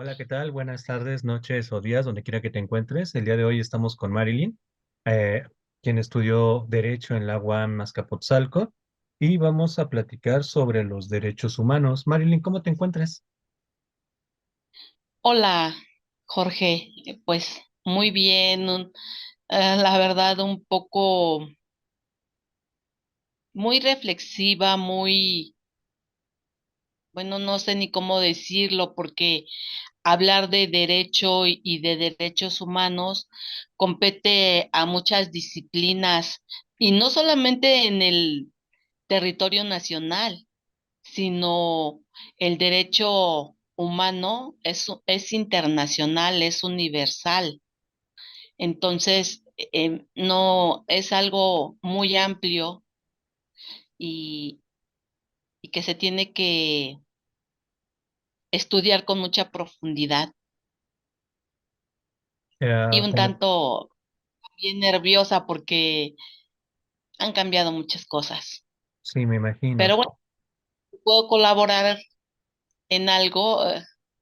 Hola, ¿qué tal? Buenas tardes, noches o días, donde quiera que te encuentres. El día de hoy estamos con Marilyn, eh, quien estudió Derecho en la UAM Azcapotzalco, y vamos a platicar sobre los derechos humanos. Marilyn, ¿cómo te encuentras? Hola, Jorge. Pues muy bien. La verdad, un poco muy reflexiva, bueno, no sé ni cómo decirlo, porque hablar de derecho y de derechos humanos compete a muchas disciplinas, y no solamente en el territorio nacional, sino el derecho humano es internacional, es universal. Entonces, no es algo muy amplio y, y que se tiene que estudiar con mucha profundidad y un Como, tanto bien nerviosa porque han cambiado muchas cosas. sí, me imagino. Pero bueno, si puedo colaborar en algo,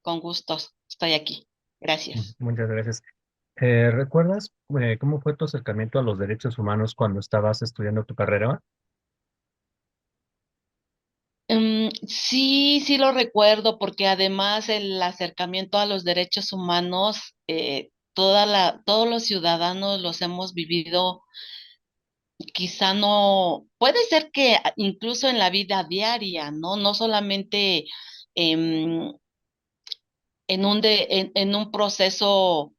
con gustos. Estoy aquí. Gracias. Muchas gracias. ¿Recuerdas cómo fue tu acercamiento a los derechos humanos cuando estabas estudiando tu carrera? Sí, sí lo recuerdo, porque además el acercamiento a los derechos humanos, todos los ciudadanos los hemos vivido. Quizá no, puede ser que incluso en la vida diaria, ¿no? No solamente em, en un proceso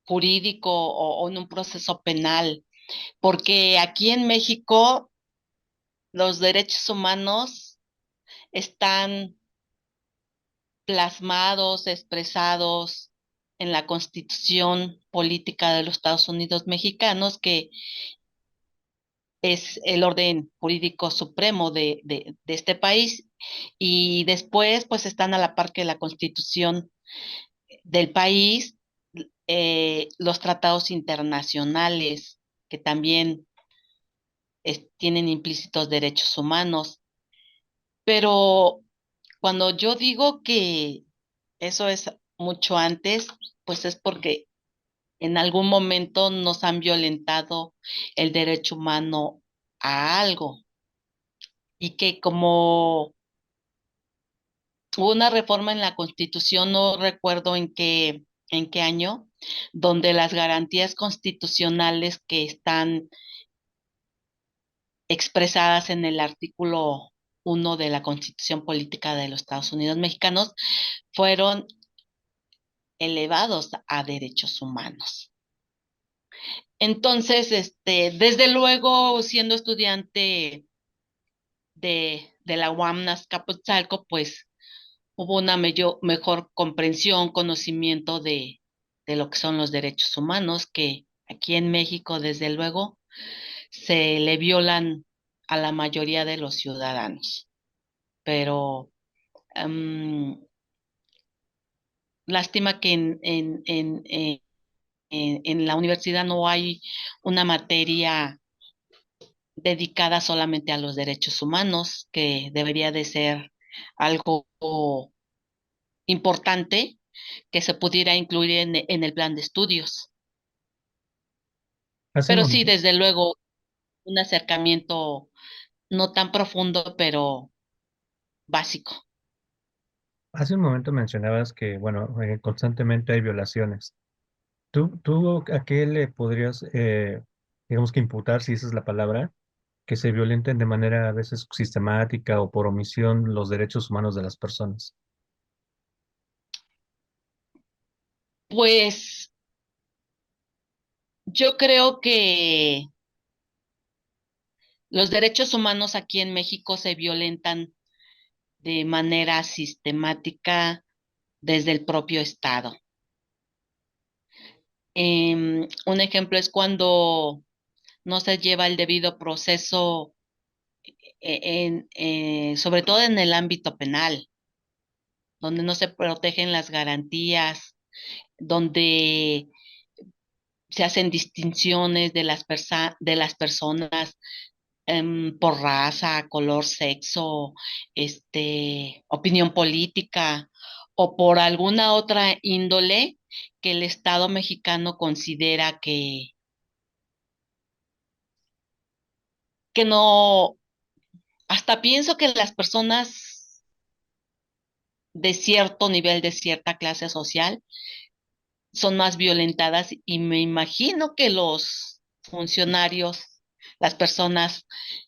jurídico o en un proceso penal, porque aquí en México los derechos humanos están plasmados, expresados en la Constitución Política de los Estados Unidos Mexicanos, que es el orden jurídico supremo de este país, y después pues están a la par que la Constitución del país, los tratados internacionales que también tienen implícitos derechos humanos. Pero cuando yo digo que eso es mucho antes, pues es porque en algún momento nos han violentado el derecho humano a algo, y que como hubo una reforma en la Constitución, no recuerdo en qué año, donde las garantías constitucionales que están expresadas en el artículo 1 de la Constitución Política de los Estados Unidos Mexicanos fueron elevados a derechos humanos. Entonces, desde luego, siendo estudiante de la UAM Azcapotzalco, pues hubo una mejor comprensión, conocimiento de lo que son los derechos humanos, que aquí en México, desde luego, se le violan a la mayoría de los ciudadanos. Pero lástima que en la universidad no hay una materia dedicada solamente a los derechos humanos, que debería de ser algo importante que se pudiera incluir en el plan de estudios. Hace un Pero sí, momento, desde luego, un acercamiento no tan profundo, pero básico. hace un momento mencionabas que, bueno, constantemente hay violaciones. ¿Tú a qué le podrías, digamos que imputar, si esa es la palabra, que se violenten de manera a veces sistemática o por omisión los derechos humanos de las personas? Pues yo creo que los derechos humanos aquí en México se violentan de manera sistemática desde el propio Estado. Un ejemplo es cuando no se lleva el debido proceso, sobre todo en el ámbito penal, donde no se protegen las garantías, donde se hacen distinciones de las personas, por raza, color, sexo, opinión política o por alguna otra índole que el Estado mexicano considera que no, hasta pienso que las personas de cierto nivel, de cierta clase social, son más violentadas y me imagino que los funcionarios, las personas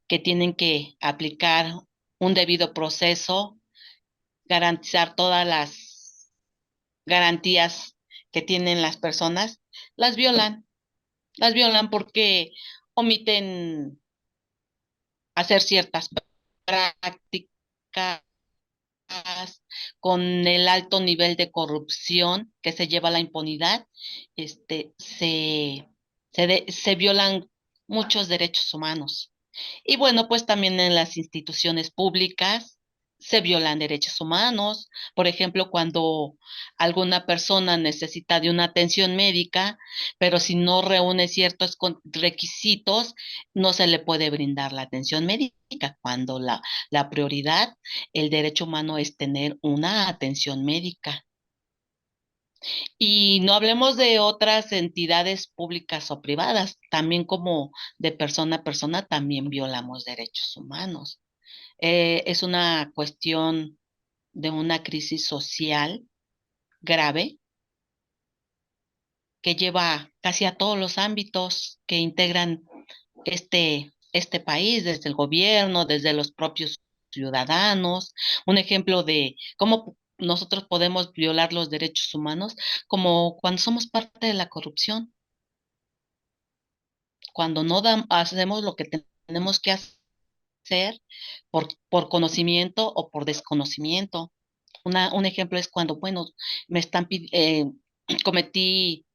que tienen que aplicar un debido proceso, garantizar todas las garantías que tienen las personas, las violan, las violan porque omiten hacer ciertas prácticas con el alto nivel de corrupción que se lleva a la impunidad, este, se violan muchos derechos humanos. Y bueno, pues también en las instituciones públicas se violan derechos humanos. Por ejemplo, cuando alguna persona necesita de una atención médica, pero si no reúne ciertos requisitos, no se le puede brindar la atención médica, cuando la prioridad, el derecho humano es tener una atención médica. Y no hablemos de otras entidades públicas o privadas, también como de persona a persona también violamos derechos humanos. Es una cuestión de una crisis social grave que lleva casi a todos los ámbitos que integran este país, desde el gobierno, desde los propios ciudadanos. Un ejemplo de cómo nosotros podemos violar los derechos humanos, como cuando somos parte de la corrupción, cuando no hacemos lo que tenemos que hacer por conocimiento o por desconocimiento. Un ejemplo es cuando, bueno, me están cometí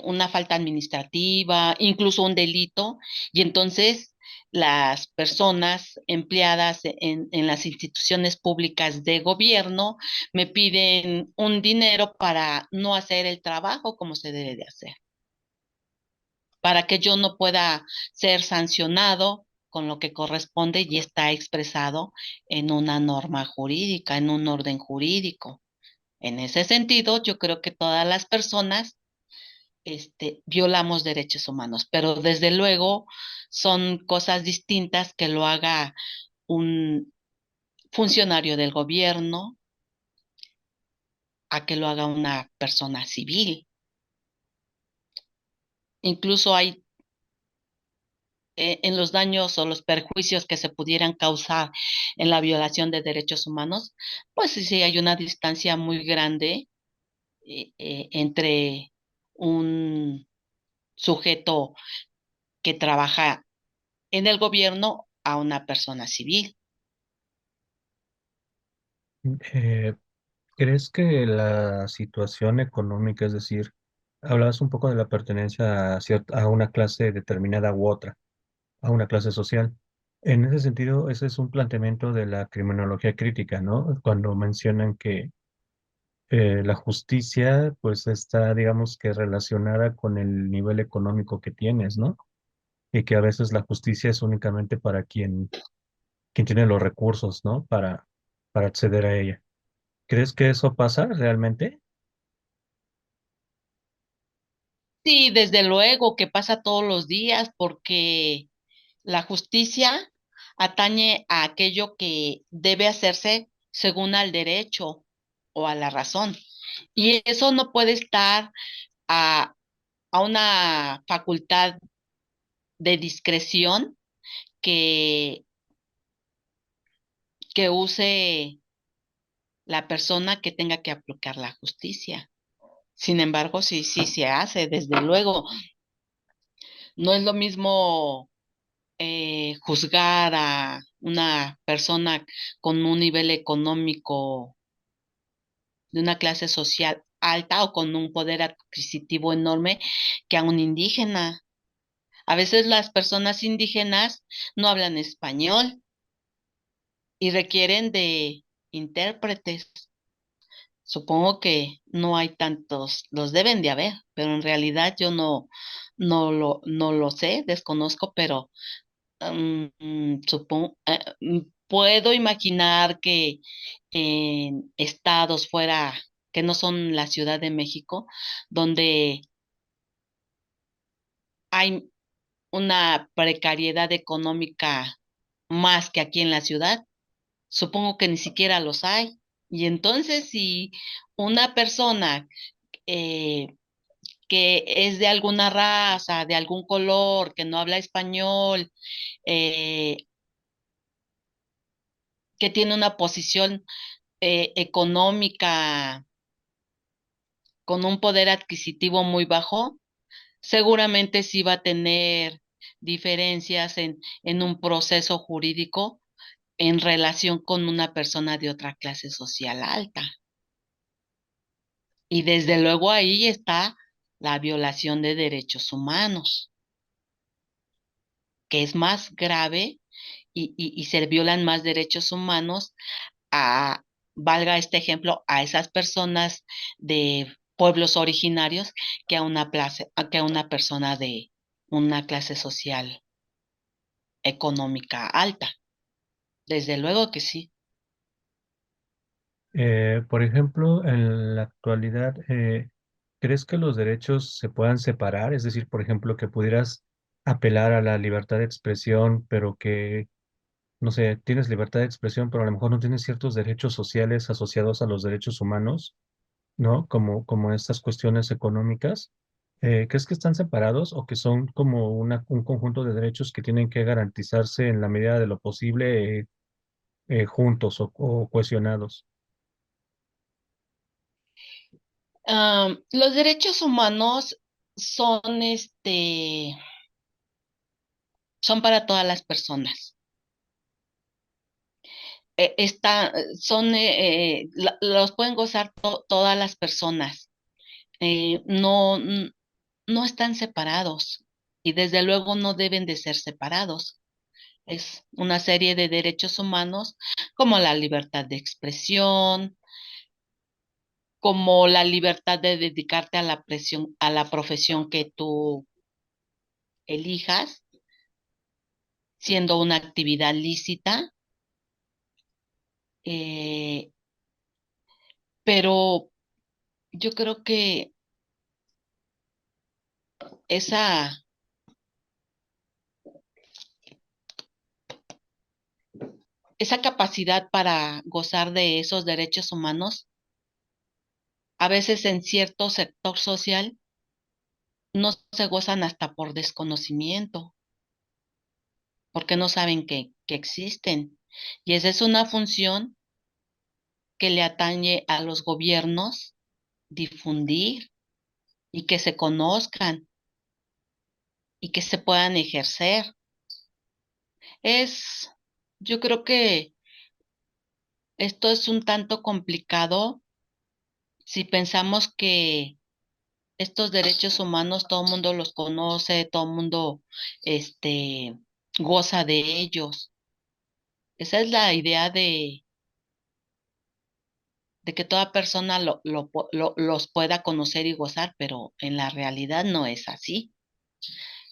una falta administrativa, incluso un delito, y entonces las personas empleadas en las instituciones públicas de gobierno me piden un dinero para no hacer el trabajo como se debe de hacer, para que yo no pueda ser sancionado con lo que corresponde y está expresado en una norma jurídica, en un orden jurídico. En ese sentido, yo creo que todas las personas, violamos derechos humanos, pero desde luego son cosas distintas que lo haga un funcionario del gobierno a que lo haga una persona civil. Incluso hay en los daños o los perjuicios que se pudieran causar en la violación de derechos humanos, pues sí, sí hay una distancia muy grande entre un sujeto que trabaja en el gobierno a una persona civil. Eh, ¿Crees que la situación económica, es decir, hablabas un poco de la pertenencia a, a una clase determinada u otra, a una clase social? En ese sentido, ese es un planteamiento de la criminología crítica, ¿no? Cuando mencionan que la justicia, pues está, digamos que relacionada con el nivel económico que tienes, ¿no? Y que a veces la justicia es únicamente para quien tiene los recursos, ¿no? Para acceder a ella. ¿Crees que eso pasa realmente? Sí, desde luego que pasa todos los días porque la justicia atañe a aquello que debe hacerse según al derecho o a la razón. Y eso no puede estar a, a una facultad de discreción que, que use la persona que tenga que aplicar la justicia. Sin embargo, sí, sí se hace, desde luego. No es lo mismo juzgar a una persona con un nivel económico de una clase social alta o con un poder adquisitivo enorme que a un indígena. A veces las personas indígenas no hablan español y requieren de intérpretes. Supongo que no hay tantos, los deben de haber, pero en realidad yo no lo sé, desconozco, pero supongo, puedo imaginar que en estados fuera que no son la Ciudad de México, donde hay una precariedad económica más que aquí en la ciudad. Supongo que ni siquiera los hay. Y entonces, si una persona eh, que es de alguna raza, de algún color, que no habla español, eh, que tiene una posición económica con un poder adquisitivo muy bajo, seguramente sí va a tener diferencias en un proceso jurídico en relación con una persona de otra clase social alta. Y desde luego ahí está la violación de derechos humanos, que es más grave y se violan más derechos humanos a, valga este ejemplo, a esas personas de pueblos originarios que a una persona de una clase social económica alta. Desde luego que sí. Por ejemplo, en la actualidad, ¿crees que los derechos se puedan separar? Es decir, por ejemplo, que pudieras apelar a la libertad de expresión, pero que, no sé, tienes libertad de expresión, pero a lo mejor no tienes ciertos derechos sociales asociados a los derechos humanos, ¿no? Como estas cuestiones económicas. ¿Crees que están separados o que son como un conjunto de derechos que tienen que garantizarse en la medida de lo posible, juntos o cohesionados? Los derechos humanos son son para todas las personas. Los pueden gozar todas las personas. No, no están separados y desde luego no deben de ser separados. Es una serie de derechos humanos como la libertad de expresión, como la libertad de dedicarte a a la profesión que tú elijas, siendo una actividad lícita, eh, pero yo creo que esa, esa capacidad para gozar de esos derechos humanos, a veces en cierto sector social, no se gozan hasta por desconocimiento, porque no saben que existen. Y esa es una función que le atañe a los gobiernos difundir y que se conozcan y que se puedan ejercer. Es, yo creo que esto es un tanto complicado si pensamos que estos derechos humanos todo el mundo los conoce, todo el mundo este, goza de ellos. Esa es la idea de que toda persona los pueda conocer y gozar, pero en la realidad no es así.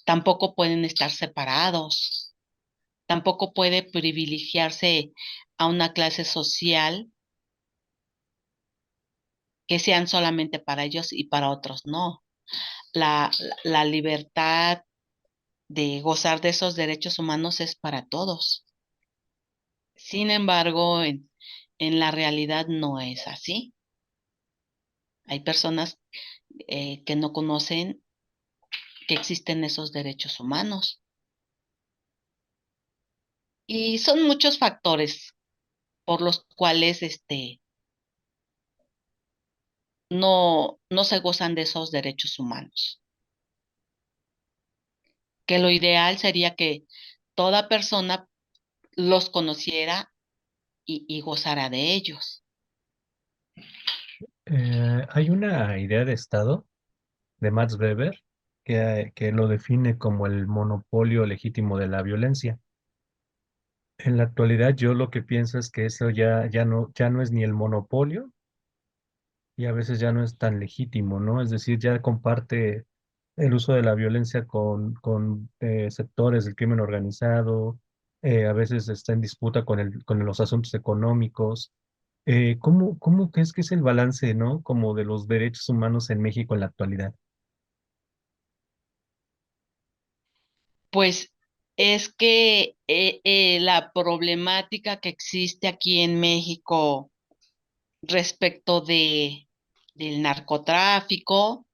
Tampoco pueden estar separados, tampoco puede privilegiarse a una clase social que sean solamente para ellos y para otros no. La libertad de gozar de esos derechos humanos es para todos. Sin embargo, en la realidad no es así. Hay personas que no conocen que existen esos derechos humanos. Y son muchos factores por los cuales no se gozan de esos derechos humanos. Que lo ideal sería que toda persona los conociera y gozara de ellos. Hay una idea de Estado de Max Weber que lo define como el monopolio legítimo de la violencia. En la actualidad yo lo que pienso es que eso ya no es ni el monopolio y a veces ya no es tan legítimo, ¿no? Es decir, ya comparte el uso de la violencia con sectores del crimen organizado, a veces está en disputa con los asuntos económicos. ¿cómo crees que es el balance, ¿no? Como de los derechos humanos en México en la actualidad. Pues es que la problemática que existe aquí en México respecto del narcotráfico,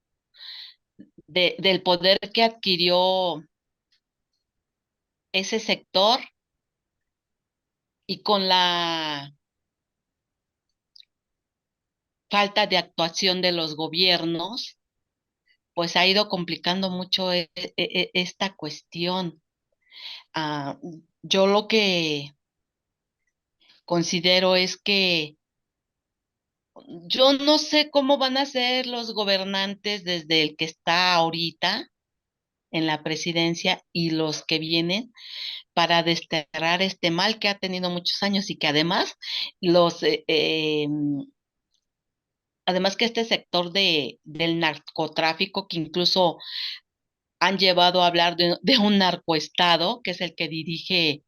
del poder que adquirió ese sector y con la falta de actuación de los gobiernos, pues ha ido complicando mucho esta cuestión. Ah, yo lo que considero es que yo no sé cómo van a ser los gobernantes desde el que está ahorita en la presidencia y los que vienen para desterrar este mal que ha tenido muchos años y que además los además que este sector del narcotráfico que incluso han llevado a hablar de un narcoestado, que es el que dirige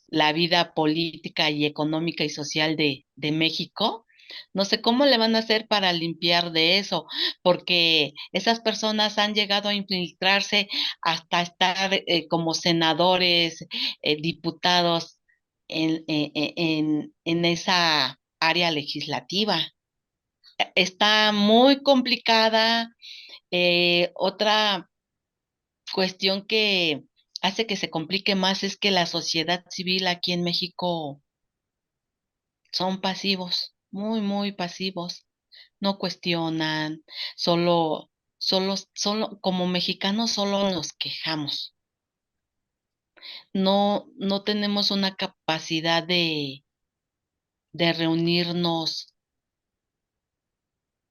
la vida política y económica y social de México. No sé cómo le van a hacer para limpiar de eso, porque esas personas han llegado a infiltrarse hasta estar como senadores, diputados en esa área legislativa. Está muy complicada. Otra cuestión que hace que se complique más es que la sociedad civil aquí en México son pasivos, muy, muy pasivos. No cuestionan, solo, como mexicanos solo nos quejamos. No tenemos una capacidad de reunirnos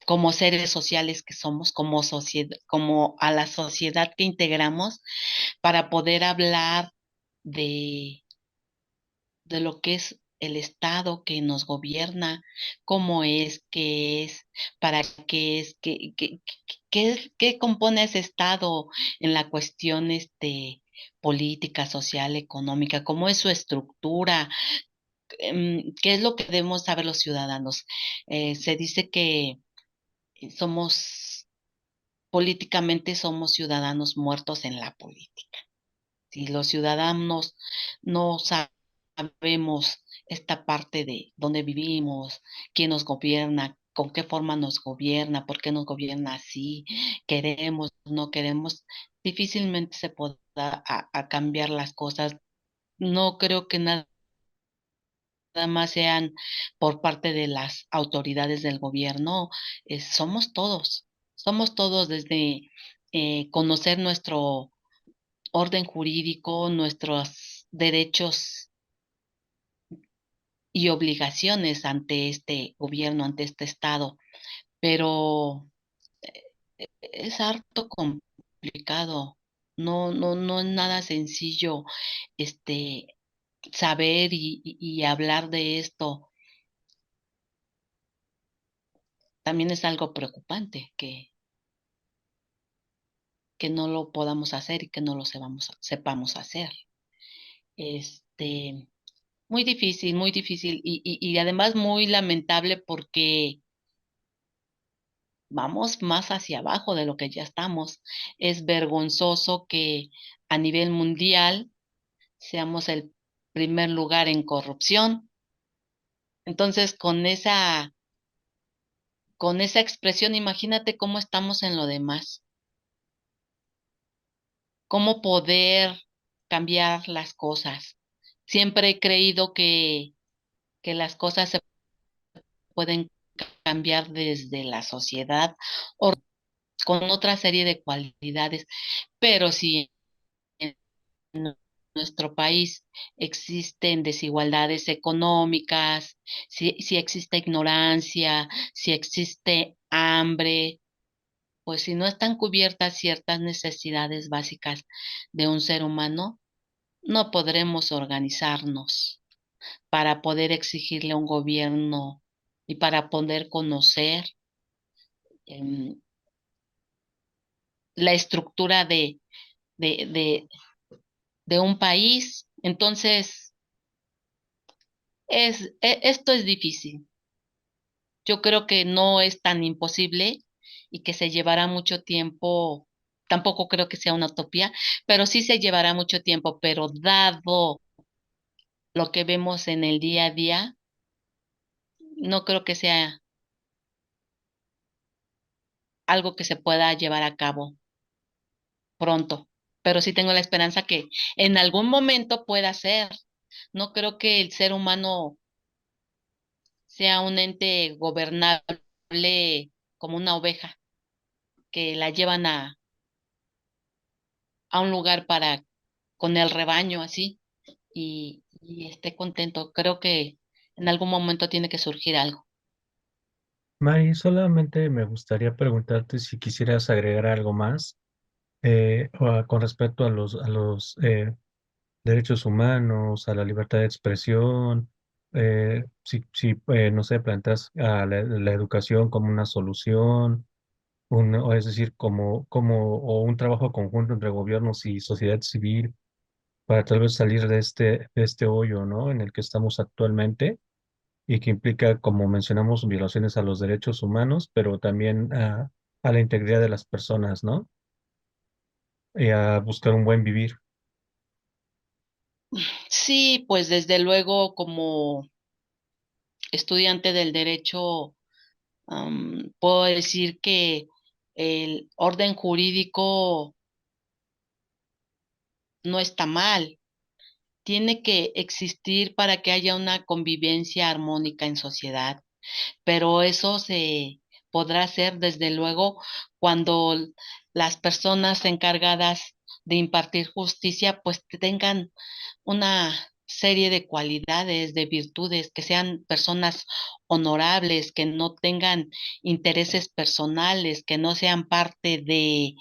como seres sociales que somos, como sociedad, como a la sociedad que integramos, para poder hablar de de lo que es el Estado que nos gobierna, cómo es, qué es, para qué es, qué compone ese Estado en la cuestión política, social, económica, cómo es su estructura, qué es lo que debemos saber los ciudadanos. Se dice que somos, políticamente somos ciudadanos muertos en la política. Si los ciudadanos no sabemos esta parte de dónde vivimos, quién nos gobierna, con qué forma nos gobierna, por qué nos gobierna así, queremos, no queremos, difícilmente se podrá a cambiar las cosas. No creo que nada más sean por parte de las autoridades del gobierno, somos todos desde conocer nuestro orden jurídico, nuestros derechos y obligaciones ante este gobierno, ante este Estado, pero es harto complicado. No es nada sencillo este saber y hablar de esto. También es algo preocupante que no lo podamos hacer y que no lo sepamos hacer. Este, muy difícil y además muy lamentable porque vamos más hacia abajo de lo que ya estamos. Es vergonzoso que a nivel mundial seamos el primer lugar en corrupción. Entonces, con esa expresión, imagínate cómo estamos en lo demás, cómo poder cambiar las cosas. Siempre he creído que las cosas se pueden cambiar desde la sociedad o con otra serie de cualidades, pero si en nuestro país existen desigualdades económicas, si existe ignorancia, si existe hambre, pues si no están cubiertas ciertas necesidades básicas de un ser humano, no podremos organizarnos para poder exigirle a un gobierno y para poder conocer em, la estructura de, de, de un país. Entonces, esto es difícil, Yo creo que no es tan imposible y que se llevará mucho tiempo. Tampoco creo que sea una utopía, pero sí se llevará mucho tiempo. Pero dado lo que vemos en el día a día, no creo que sea algo que se pueda llevar a cabo pronto. Pero sí tengo la esperanza que en algún momento pueda ser. No creo que el ser humano sea un ente gobernable como una oveja que la llevan a un lugar para con el rebaño así y esté contento. Creo que en algún momento tiene que surgir algo. Mari, solamente me gustaría preguntarte si quisieras agregar algo más con respecto a los derechos humanos, a la libertad de expresión, no sé, planteas a la educación como una solución, o es decir, o un trabajo conjunto entre gobiernos y sociedad civil para tal vez salir de este hoyo, ¿no? En el que estamos actualmente y que implica, como mencionamos, violaciones a los derechos humanos, pero también a la integridad de las personas, ¿no? Y a buscar un buen vivir. Sí, pues desde luego como estudiante del derecho, puedo decir que el orden jurídico no está mal. Tiene que existir para que haya una convivencia armónica en sociedad, pero eso se podrá hacer desde luego cuando las personas encargadas de impartir justicia pues tengan una serie de cualidades, de virtudes, que sean personas honorables, que no tengan intereses personales, que no sean parte de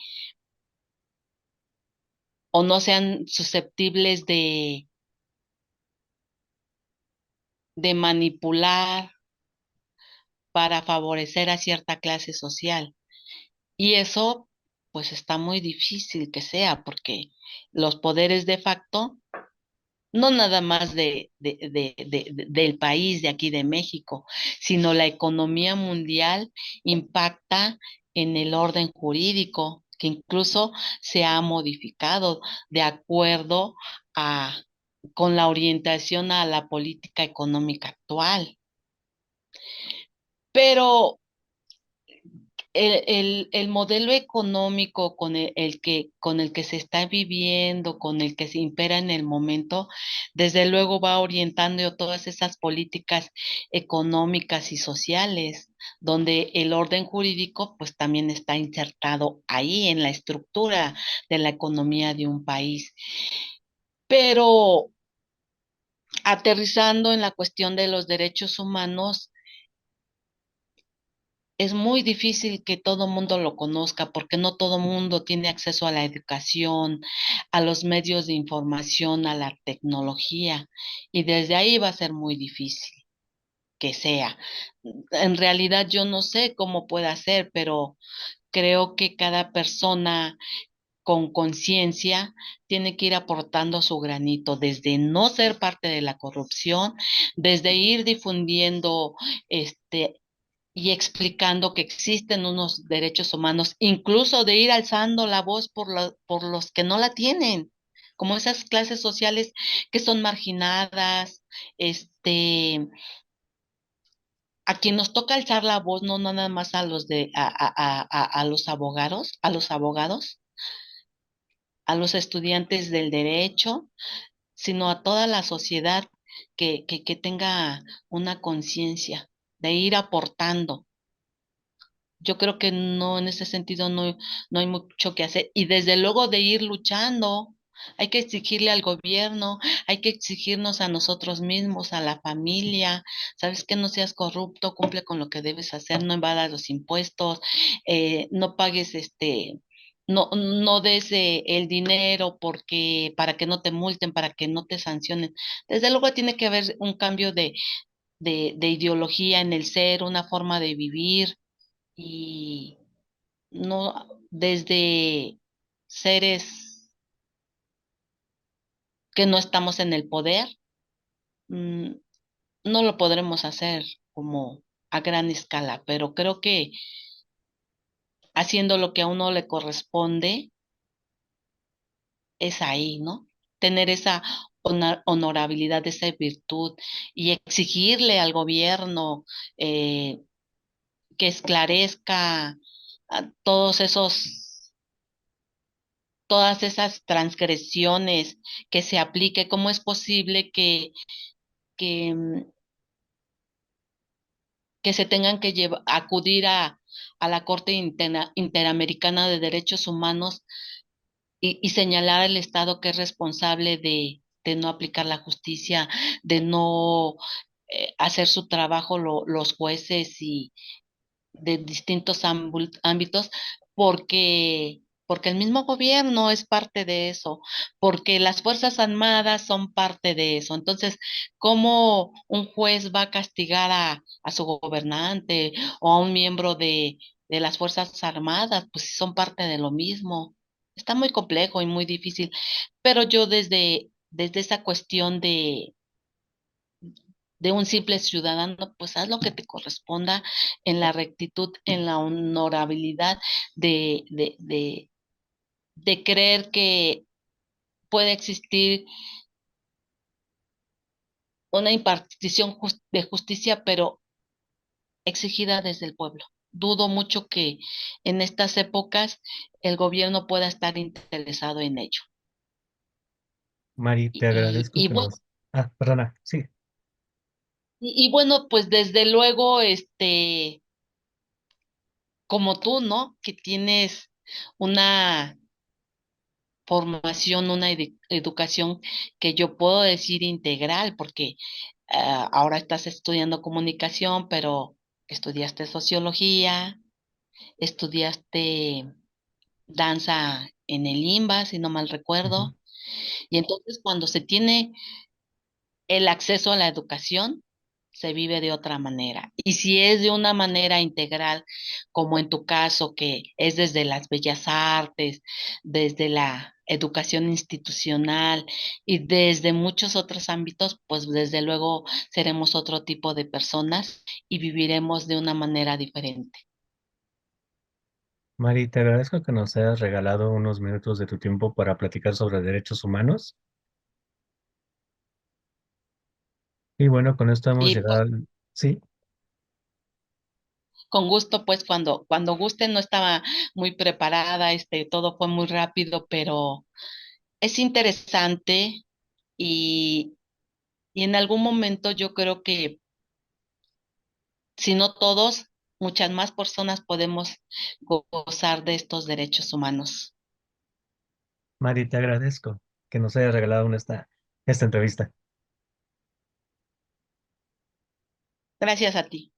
o no sean susceptibles de manipular para favorecer a cierta clase social. Y eso, pues está muy difícil que sea, porque los poderes de facto, no nada más del país de aquí de México, sino la economía mundial impacta en el orden jurídico, que incluso se ha modificado de acuerdo a, con la orientación a la política económica actual. Pero el modelo económico con el que se está viviendo, con el que se impera en el momento, desde luego va orientando todas esas políticas económicas y sociales, donde el orden jurídico pues también está insertado ahí en la estructura de la economía de un país. Pero aterrizando en la cuestión de los derechos humanos, es muy difícil que todo mundo lo conozca porque no todo mundo tiene acceso a la educación, a los medios de información, a la tecnología, y desde ahí va a ser muy difícil que sea. En realidad yo no sé cómo pueda ser, pero creo que cada persona con conciencia tiene que ir aportando su granito, desde no ser parte de la corrupción, desde ir difundiendo este y explicando que existen unos derechos humanos, incluso de ir alzando la voz por los que no la tienen, como esas clases sociales que son marginadas, a quien nos toca alzar la voz, no nada más a los a los abogados, a los estudiantes del derecho, sino a toda la sociedad que tenga una conciencia de ir aportando. Yo creo que no, en ese sentido no hay mucho que hacer. Y desde luego de ir luchando, hay que exigirle al gobierno, hay que exigirnos a nosotros mismos, a la familia, sabes que no seas corrupto, cumple con lo que debes hacer, no evadas los impuestos, no pagues no des el dinero porque para que no te multen, para que no te sancionen. Desde luego tiene que haber un cambio de ideología en el ser, una forma de vivir y no desde seres que no estamos en el poder, mm, no lo podremos hacer como, a gran escala, pero creo que haciendo lo que a uno le corresponde es ahí, ¿no? Tener esa honorabilidad, esa virtud y exigirle al gobierno eh, que esclarezca todos esos, todas esas transgresiones, que se aplique. ¿Cómo es posible que, que se tengan que acudir a la Corte Interamericana de Derechos Humanos y señalar al Estado que es responsable de no aplicar la justicia, de no hacer su trabajo los jueces y de distintos ámbitos, porque el mismo gobierno es parte de eso, porque las Fuerzas Armadas son parte de eso? Entonces, ¿cómo un juez va a castigar a su gobernante o a un miembro de las Fuerzas Armadas? Pues si son parte de lo mismo. Está muy complejo y muy difícil, pero yo desde esa cuestión de un simple ciudadano, pues haz lo que te corresponda en la rectitud, en la honorabilidad de, de, de creer que puede existir una impartición de justicia, pero exigida desde el pueblo. Dudo mucho que en estas épocas el gobierno pueda estar interesado en ello. Mari, Y, te y, agradezco y que bueno, nos... Ah, perdona, sí. y bueno, pues desde luego, como tú, ¿no? Que tienes una formación, una educación que yo puedo decir integral, porque ahora estás estudiando comunicación, pero estudiaste sociología, estudiaste danza en el IMBA, si no mal Ujú. recuerdo, y entonces cuando se tiene el acceso a la educación, se vive de otra manera. Y si es de una manera integral, como en tu caso, que es desde las bellas artes, desde la educación institucional y desde muchos otros ámbitos, pues desde luego seremos otro tipo de personas y viviremos de una manera diferente. Mari, te agradezco que nos hayas regalado unos minutos de tu tiempo para platicar sobre derechos humanos. Y bueno, con esto hemos Y llegado pues al... Sí, con gusto, pues cuando guste, no estaba muy preparada, todo fue muy rápido, pero es interesante y, y en algún momento yo creo que si no todos, muchas más personas podemos gozar de estos derechos humanos. Mari, te agradezco que nos hayas regalado esta entrevista. Gracias a ti.